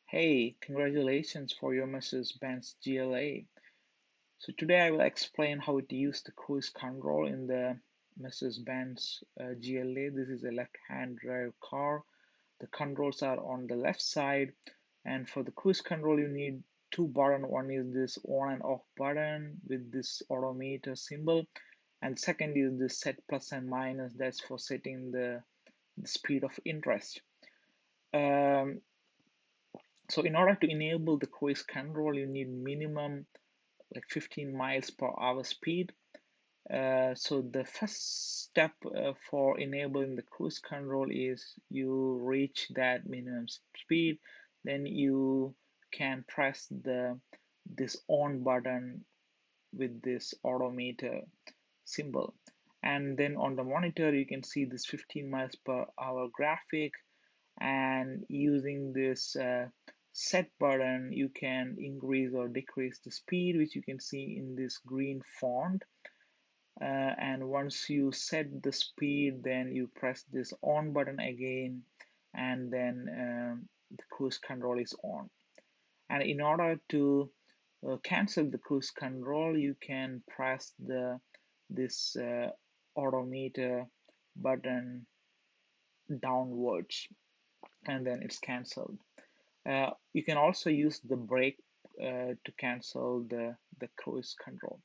Hey, congratulations for your Mercedes-Benz GLA. So today I will explain how to use the cruise control in the Mercedes-Benz GLA. This is a left-hand drive car. The controls are on the left side, and for the cruise control you need two buttons. One is this on and off button with this odometer symbol, and second is the set plus and minus. That's for setting the speed of interest. Um, so in order to enable the cruise control, you need minimum like 15 miles per hour speed. So the first step for enabling the cruise control is you reach that minimum speed, then you can press this on button with this odometer symbol. And then on the monitor, you can see this 15 miles per hour graphic, and using this set button you can increase or decrease the speed, which you can see in this green font. And once you set the speed, then you press this on button again, and then the cruise control is on. And in order to cancel the cruise control, you can press this odometer button downwards, and then it's cancelled. You can also use the brake to cancel the cruise control.